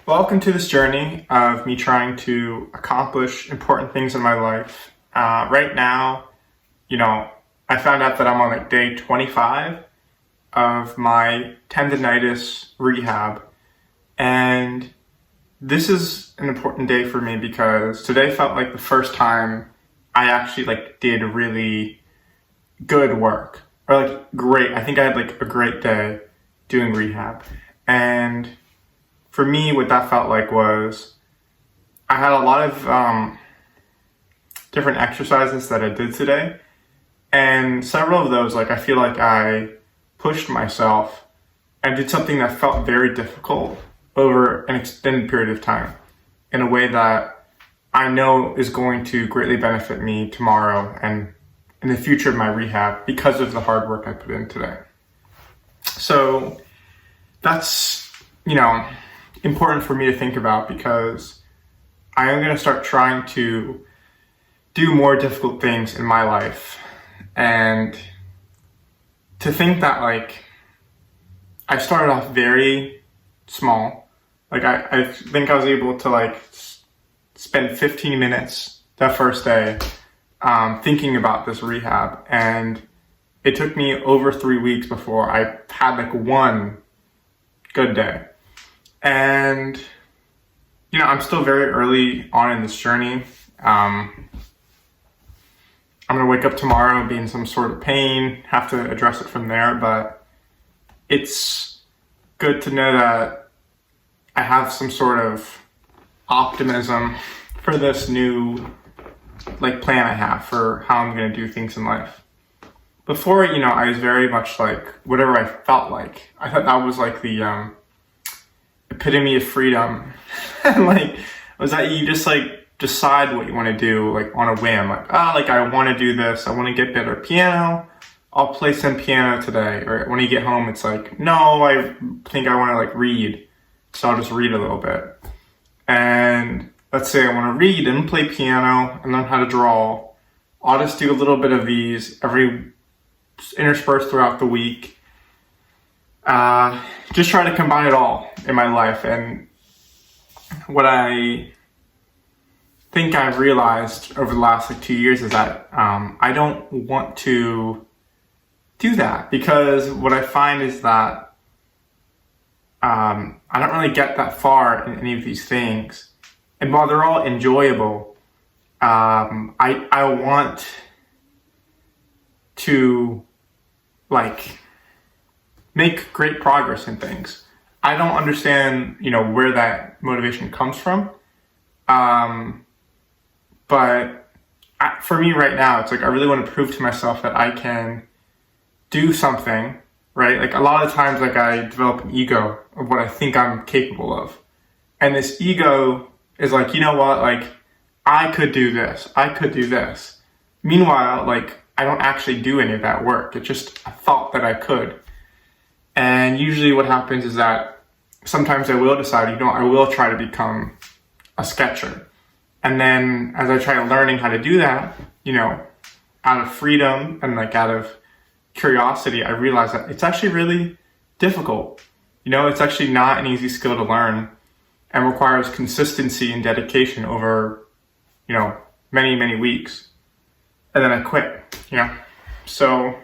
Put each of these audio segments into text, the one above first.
Welcome to this journey of me trying to accomplish important things in my life. Right now, I found out that I'm on like day 25 of my tendonitis rehab. And this is an important day for me because today felt like the first time I actually did really good work or great. I think I had a great day doing rehab. And for me, what that felt like was I had a lot of different exercises that I did today. And several of those, I feel like I pushed myself and did something that felt very difficult over an extended period of time in a way that I know is going to greatly benefit me tomorrow and in the future of my rehab because of the hard work I put in today. So that's, important for me to think about because I am going to start trying to do more difficult things in my life. And to think that I started off very small. I think I was able to spend 15 minutes that first day thinking about this rehab. And it took me over 3 weeks before I had one good day. And, I'm still very early on in this journey. I'm going to wake up tomorrow and be in some sort of pain, have to address it from there. But it's good to know that I have some sort of optimism for this new plan I have for how I'm going to do things in life. Before, I was very much whatever I felt like. I thought that was the epitome of freedom. Was that you just decide what you want to do on a whim. I want to do this. I want to get better at piano. I'll play some piano today. Or when you get home, it's no, I think I want to read. So I'll just read a little bit. And let's say I want to read and play piano and learn how to draw. I'll just do a little bit of these every interspersed throughout the week. Just try to combine it all in my life. And what I think I've realized over the last 2 years is that I don't want to do that because what I find is that I don't really get that far in any of these things. And while they're all enjoyable, I want to make great progress in things. I don't understand, where that motivation comes from. But for me right now, it's I really want to prove to myself that I can do something, right? A lot of times, I develop an ego of what I think I'm capable of. And this ego is you know what? I could do this. I could do this. Meanwhile, I don't actually do any of that work. It's just a thought that I could. And usually what happens is that sometimes I will decide, I will try to become a sketcher. And then as I try learning how to do that, out of freedom and out of curiosity, I realize that it's actually really difficult. It's actually not an easy skill to learn and requires consistency and dedication over, many, many weeks. And then I quit, So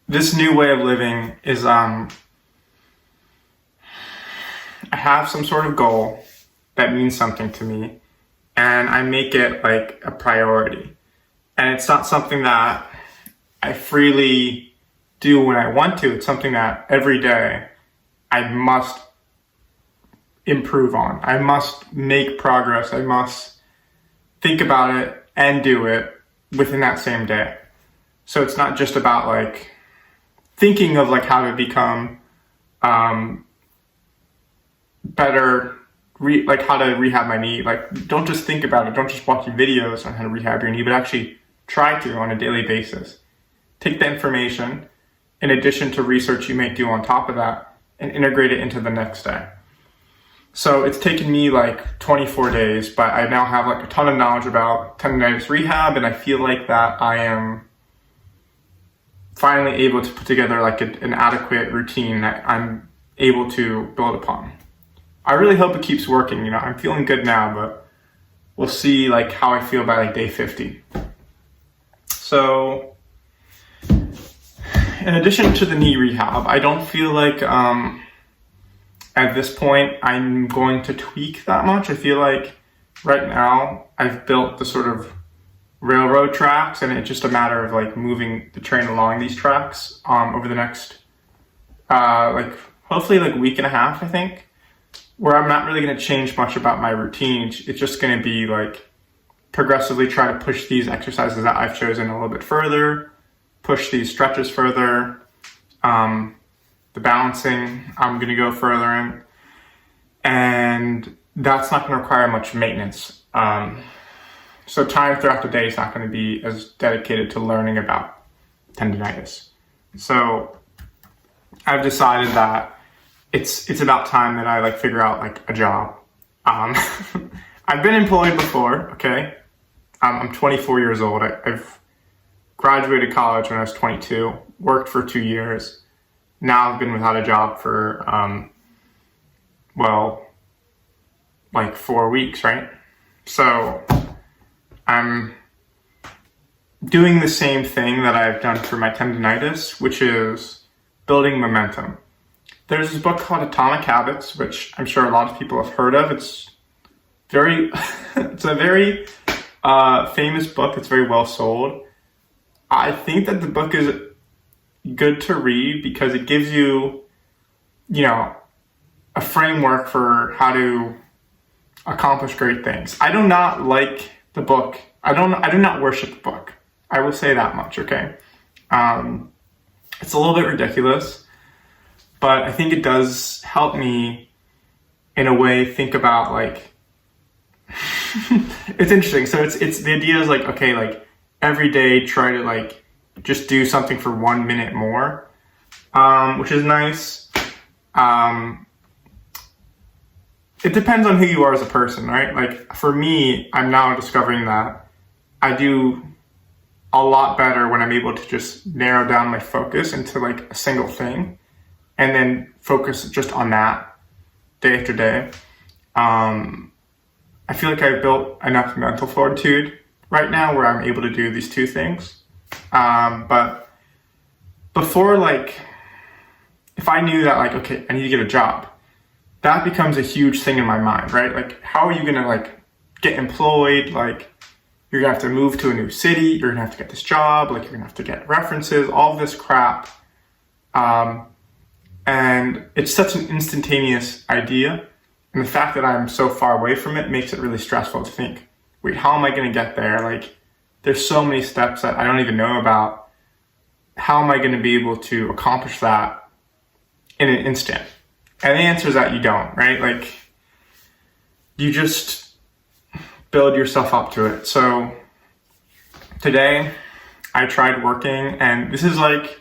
this new way of living is, I have some sort of goal that means something to me, and I make it a priority. And it's not something that I freely do when I want to. It's something that every day I must improve on. I must make progress. I must think about it and do it within that same day. So it's not just about thinking of how to become better, how to rehab my knee. Don't just think about it. Don't just watch videos on how to rehab your knee, but actually try to on a daily basis. Take the information in addition to research you may do on top of that and integrate it into the next day. So it's taken me 24 days, but I now have a ton of knowledge about tendonitis rehab, and I feel that I am finally able to put together an adequate routine that I'm able to build upon. I really hope it keeps working. I'm feeling good now, but we'll see like how I feel by like day 50. So in addition to the knee rehab, I don't feel like at this point I'm going to tweak that much. I feel like right now I've built the sort of railroad tracks, and it's just a matter of like moving the train along these tracks over the next hopefully like week and a half, I think, where I'm not really going to change much about my routine. It's just going to be like progressively try to push these exercises that I've chosen a little bit further, push these stretches further. The balancing, I'm going to go further in, and that's not going to require much maintenance. So time throughout the day is not going to be as dedicated to learning about tendinitis. So I've decided that it's about time that I like figure out like a job. I've been employed before, okay? I'm 24 years old. I've graduated college when I was 22, worked for 2 years. Now I've been without a job for, like 4 weeks, right? So I'm doing the same thing that I've done for my tendinitis, which is building momentum. There's this book called Atomic Habits, which I'm sure a lot of people have heard of. It's a very famous book. It's very well sold. I think that the book is good to read because it gives you, a framework for how to accomplish great things. I do not like the book. I do not worship the book. I will say that much, okay? It's a little bit ridiculous, but I think it does help me in a way think about like it's interesting. So it's the idea is like, okay, like every day try to like just do something for 1 minute more, which is nice. It depends on who you are as a person, right? Like for me, I'm now discovering that I do a lot better when I'm able to just narrow down my focus into like a single thing and then focus just on that day after day. I feel like I've built enough mental fortitude right now where I'm able to do these two things. But before, like, if I knew that, like, okay, I need to get a job, that becomes a huge thing in my mind, right? Like, how are you gonna like get employed? Like, you're gonna have to move to a new city, you're gonna have to get this job, like you're gonna have to get references, all of this crap. And it's such an instantaneous idea. And the fact that I'm so far away from it makes it really stressful to think, wait, how am I gonna get there? Like, there's so many steps that I don't even know about. How am I gonna be able to accomplish that in an instant? And the answer is that you don't, right? Like, you just build yourself up to it. So today I tried working, and this is like,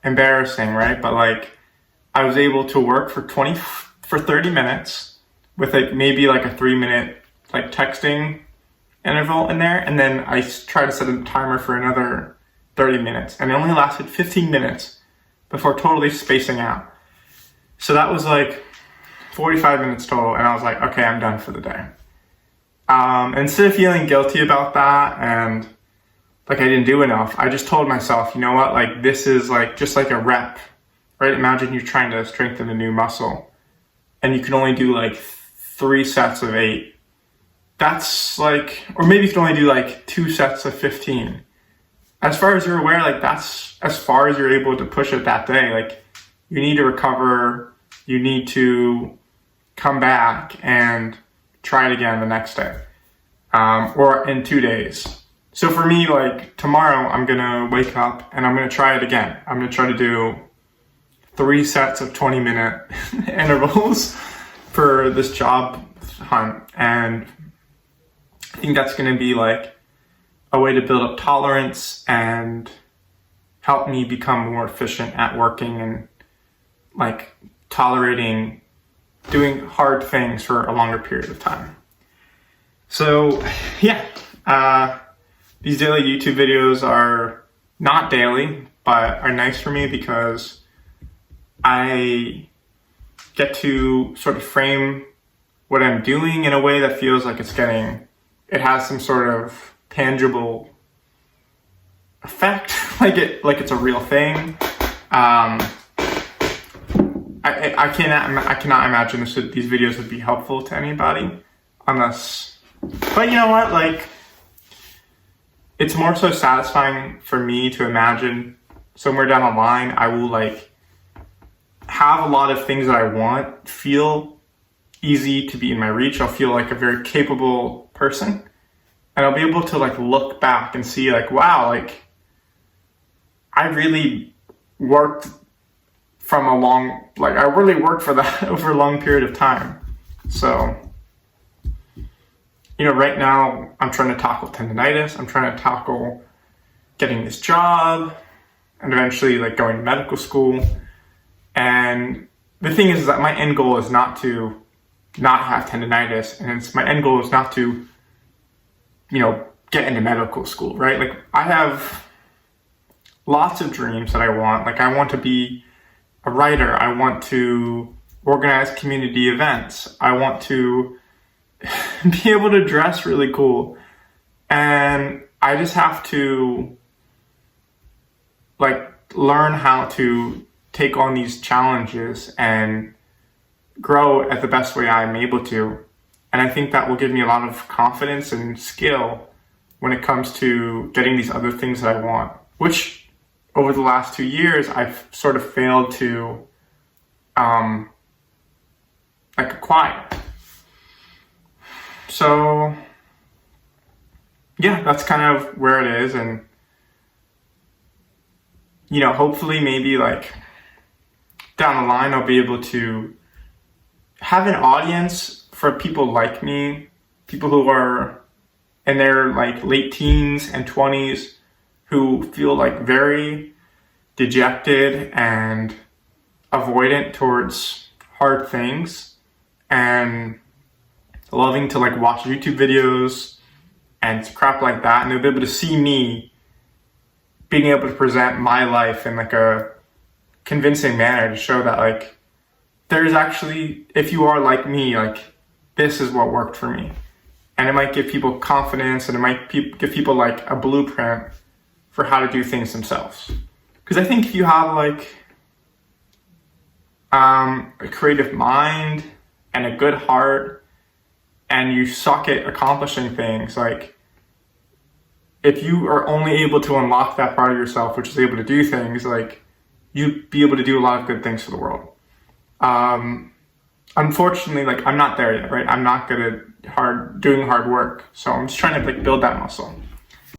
embarrassing, right? But like, I was able to work for 30 minutes with like maybe like a 3-minute like texting interval in there. And then I tried to set a timer for another 30 minutes, and it only lasted 15 minutes before totally spacing out. So that was like 45 minutes total, and I was like, okay, I'm done for the day. Instead of feeling guilty about that and like I didn't do enough, I just told myself, you know what, like this is like just like a rep, right? Imagine you're trying to strengthen a new muscle and you can only do like 3 sets of 8. That's like, or maybe you can only do like 2 sets of 15. As far as you're aware, like that's as far as you're able to push it that day. Like, you need to recover, you need to come back and try it again the next day, or in 2 days. So for me, like tomorrow, I'm gonna wake up and I'm gonna try it again. I'm gonna try to do 3 sets of 20-minute intervals for this job hunt. And I think that's gonna be like a way to build up tolerance and help me become more efficient at working and like tolerating doing hard things for a longer period of time. So yeah, these daily YouTube videos are not daily, but are nice for me because I get to sort of frame what I'm doing in a way that feels like it has some sort of tangible effect, like it's a real thing. I cannot imagine these videos would be helpful to anybody unless, but you know what, like, it's more so satisfying for me to imagine somewhere down the line I will like have a lot of things that I want feel easy to be in my reach. I'll feel like a very capable person, and I'll be able to like look back and see like, wow, like I really worked I really worked for that over a long period of time. So, you know, right now I'm trying to tackle tendonitis. I'm trying to tackle getting this job and eventually like going to medical school. And the thing is that my end goal is not to not have tendonitis, and my end goal is not to, you know, get into medical school, right? Like I have lots of dreams that I want. Like I want to be a writer. I want to organize community events. I want to be able to dress really cool. And I just have to like learn how to take on these challenges and grow at the best way I'm able to. And I think that will give me a lot of confidence and skill when it comes to getting these other things that I want, which over the last 2 years, I've sort of failed to like acquire. So yeah, that's kind of where it is. And, you know, hopefully maybe like down the line, I'll be able to have an audience for people like me, people who are in their like late teens and 20s, who feel like very dejected and avoidant towards hard things and loving to like watch YouTube videos and crap like that. And they'll be able to see me being able to present my life in like a convincing manner to show that like there's actually, if you are like me, like this is what worked for me. And it might give people confidence, and it might give people like a blueprint for how to do things themselves. Because I think if you have like a creative mind and a good heart and you suck at accomplishing things, like if you are only able to unlock that part of yourself, which is able to do things, like you'd be able to do a lot of good things for the world. Unfortunately, like I'm not there yet, right? I'm not good at doing hard work. So I'm just trying to like build that muscle.